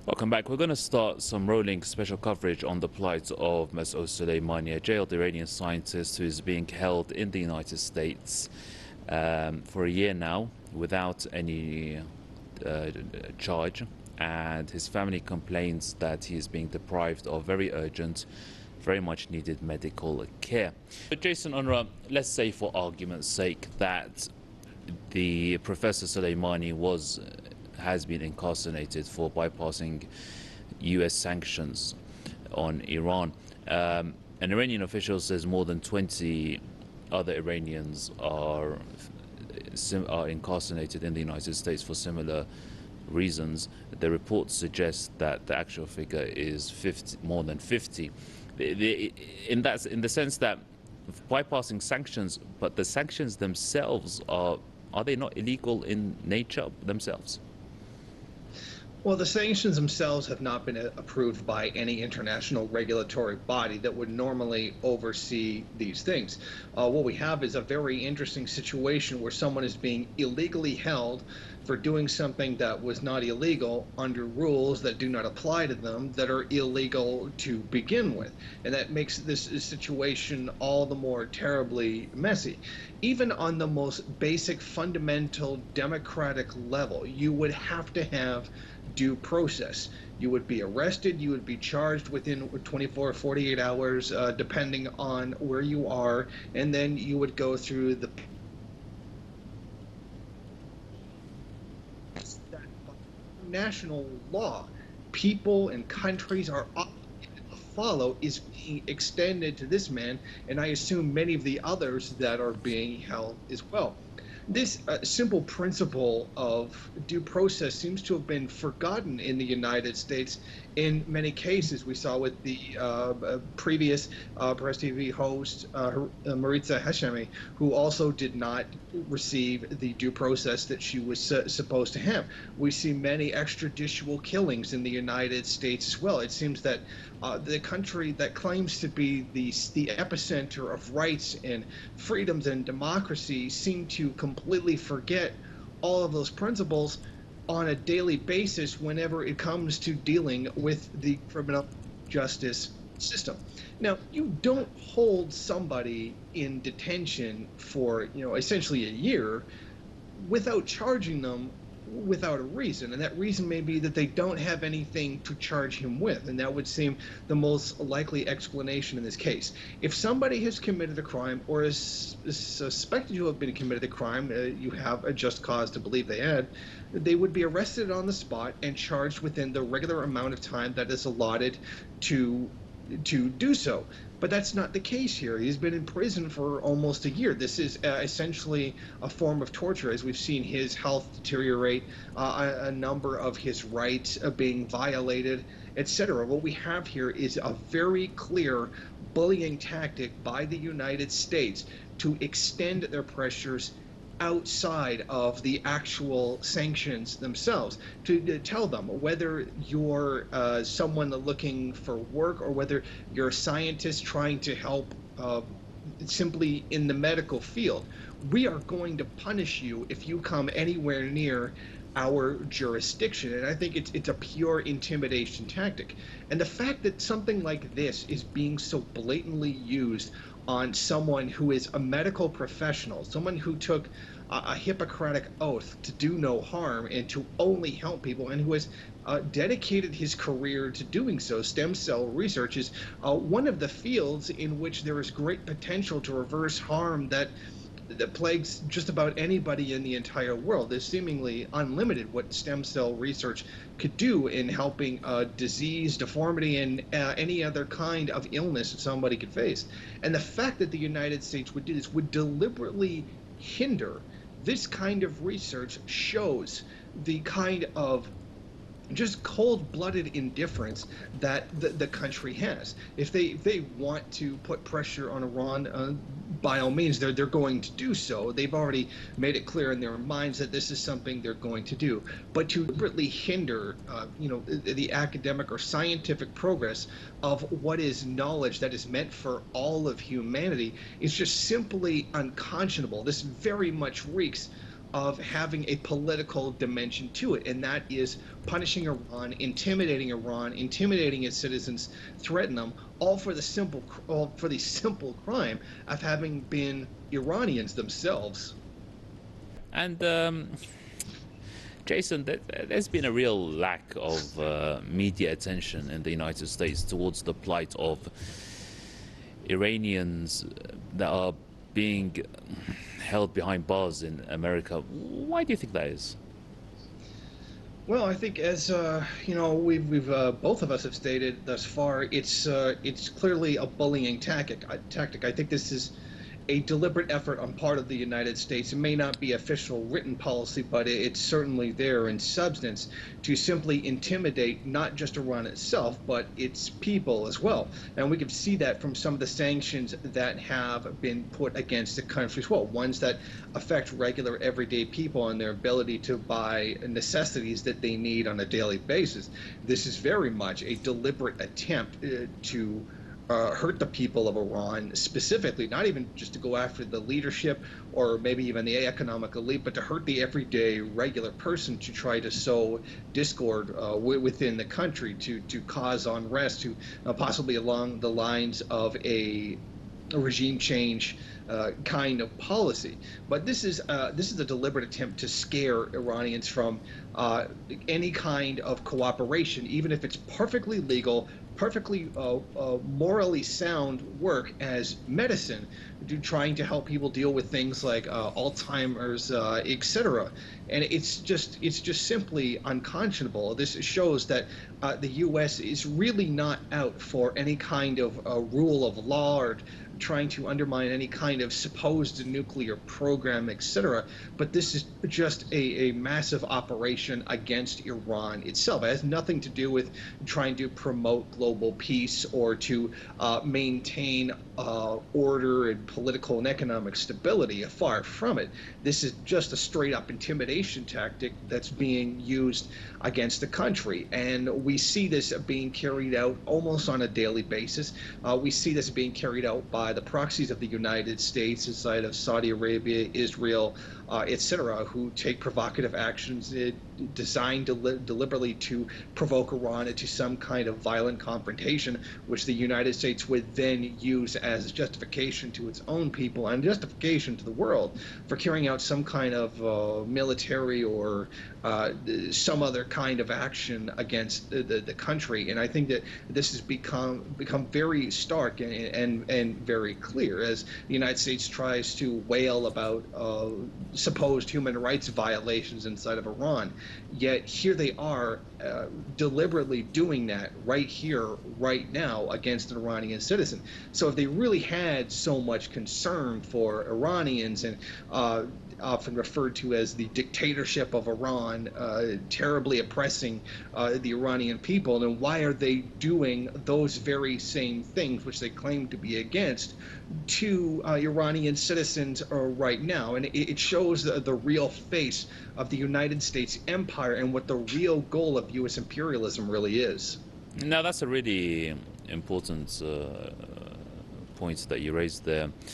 Welcome back. We're going to start some rolling special coverage on the plight of Masoud Soleimani, a jailed Iranian scientist who is being held in the United States for a year now without any charge. And his family complains that he is being deprived of very urgent, very much needed medical care. But Jason, Unruhe, let's say for argument's sake that the Professor Soleimani has been incarcerated for bypassing US sanctions on Iran. An Iranian official says more than 20 other Iranians are incarcerated in the United States for similar reasons. The report suggests that the actual figure is more than 50. In the sense that bypassing sanctions, but the sanctions themselves are they not illegal in nature themselves? Well, the sanctions themselves have not been approved by any international regulatory body that would normally oversee these things. What we have is a very interesting situation where someone is being illegally held for doing something that was not illegal under rules that do not apply to them, that are illegal to begin with. And that makes this situation all the more terribly messy. Even on the most basic, fundamental democratic level, you would have to have due process. You would be arrested, you would be charged within 24 or 48 hours, depending on where you are, and then you would go through the national law. People and countries are obligated to follow is being extended to this man, and I assume many of the others that are being held as well. This simple principle of due process seems to have been forgotten in the United States in many cases. We saw with the previous PressTV host, Maritza Hashemi, who also did not receive the due process that she was supposed to have. We see many extrajudicial killings in the United States as well. It seems that the country that claims to be the epicenter of rights and freedoms and democracy seem to completely forget all of those principles on a daily basis whenever it comes to dealing with the criminal justice system. Now, you don't hold somebody in detention for, essentially a year without charging them without a reason, and that reason may be that they don't have anything to charge him with, and that would seem the most likely explanation in this case. If somebody has committed a crime or is suspected to have been committed a crime, you have a just cause to believe they had, they would be arrested on the spot and charged within the regular amount of time that is allotted to do so. But that's not the case here. He's been in prison for almost a year. This is essentially a form of torture, as we've seen his health deteriorate, a number of his rights being violated, etc. What we have here is a very clear bullying tactic by the United States to extend their pressures outside of the actual sanctions themselves, to tell them whether you're someone looking for work or whether you're a scientist trying to help simply in the medical field, we are going to punish you if you come anywhere near our jurisdiction. And I think it's a pure intimidation tactic. And the fact that something like this is being so blatantly used on someone who is a medical professional, someone who took a Hippocratic oath to do no harm and to only help people, and who has dedicated his career to doing so. Stem cell research is one of the fields in which there is great potential to reverse harm that plagues just about anybody in the entire world. There's seemingly unlimited what stem cell research could do in helping disease, deformity, and any other kind of illness that somebody could face. And the fact that the United States would do this, would deliberately hinder this kind of research, shows the kind of just cold-blooded indifference that the country has. If they want to put pressure on Iran, by all means, they're going to do so. They've already made it clear in their minds that this is something they're going to do. But to deliberately hinder, the academic or scientific progress of what is knowledge that is meant for all of humanity is just simply unconscionable. This very much reeks of having a political dimension to it, and that is punishing Iran, intimidating its citizens, threaten them, all for the simple crime of having been Iranians themselves. And Jason, there's been a real lack of media attention in the United States towards the plight of Iranians that are being held behind bars in America. Why do you think that is? Well, I think as we've both of us have stated thus far, it's clearly a bullying tactic. I think this is a deliberate effort on part of the United States. It may not be official written policy, but it's certainly there in substance to simply intimidate not just Iran itself, but its people as well. And we can see that from some of the sanctions that have been put against the country as well, ones that affect regular everyday people and their ability to buy necessities that they need on a daily basis. This is very much a deliberate attempt to hurt the people of Iran specifically, not even just to go after the leadership or maybe even the economic elite, but to hurt the everyday regular person, to try to sow discord within the country, to cause unrest, to possibly along the lines of a regime change kind of policy. But this is a deliberate attempt to scare Iranians from any kind of cooperation, even if it's perfectly legal, perfectly morally sound work as medicine, trying to help people deal with things like Alzheimer's, etc. And it's just simply unconscionable. This shows that the U.S. is really not out for any kind of rule of law or trying to undermine any kind of supposed nuclear program, etc. But this is just a massive operation against Iran itself. It has nothing to do with trying to promote global peace or to maintain order and political and economic stability. Far from it. This is just a straight up intimidation tactic that's being used against the country. And we see this being carried out almost on a daily basis. We see this being carried out by the proxies of the United States inside of Saudi Arabia, Israel, etc., who take provocative actions designed deliberately to provoke Iran into some kind of violent confrontation, which the United States would then use as justification to its own people and justification to the world for carrying out some kind of military or some other kind of action against the country. And I think that this has become very stark and very clear as the United States tries to wail about supposed human rights violations inside of Iran. Yet here they are deliberately doing that right here, right now, against an Iranian citizen. So if they really had so much concern for Iranians and often referred to as the dictatorship of Iran, terribly oppressing the Iranian people, then why are they doing those very same things which they claim to be against to Iranian citizens right now? And it shows the real face of the United States empire and what the real goal of U.S. imperialism really is. Now, that's a really important point that you raised there.